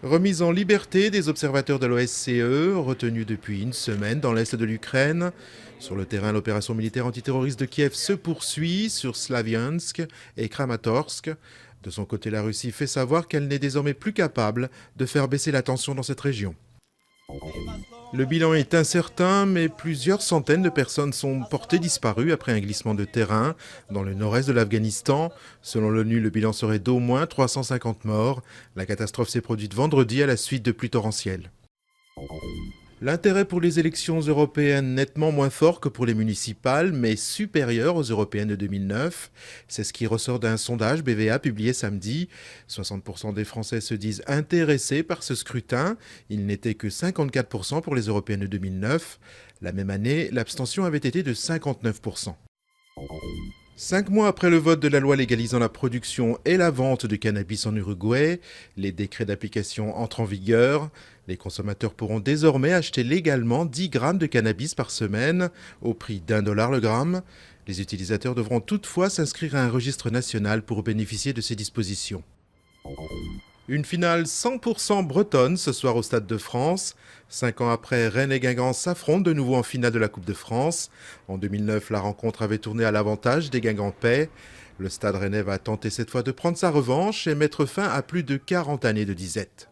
Remise en liberté des observateurs de l'OSCE, retenus depuis une semaine dans l'est de l'Ukraine. Sur le terrain, l'opération militaire antiterroriste de Kiev se poursuit sur Slaviansk et Kramatorsk. De son côté, la Russie fait savoir qu'elle n'est désormais plus capable de faire baisser la tension dans cette région. Le bilan est incertain, mais plusieurs centaines de personnes sont portées disparues après un glissement de terrain dans le nord-est de l'Afghanistan. Selon l'ONU, le bilan serait d'au moins 350 morts. La catastrophe s'est produite vendredi à la suite de pluies torrentielles. L'intérêt pour les élections européennes nettement moins fort que pour les municipales, mais supérieur aux européennes de 2009. C'est ce qui ressort d'un sondage BVA publié samedi. 60% des Français se disent intéressés par ce scrutin. Il n'était que 54% pour les européennes de 2009. La même année, l'abstention avait été de 59%. 5 mois après le vote de la loi légalisant la production et la vente de cannabis en Uruguay, les décrets d'application entrent en vigueur. Les consommateurs pourront désormais acheter légalement 10 grammes de cannabis par semaine, au prix d'1 $ le gramme. Les utilisateurs devront toutefois s'inscrire à un registre national pour bénéficier de ces dispositions. Une finale 100% bretonne ce soir au Stade de France. 5 ans après, Rennes et Guingamp s'affrontent de nouveau en finale de la Coupe de France. En 2009, la rencontre avait tourné à l'avantage des Guingampais. Le Stade rennais va tenter cette fois de prendre sa revanche et mettre fin à plus de 40 années de disette.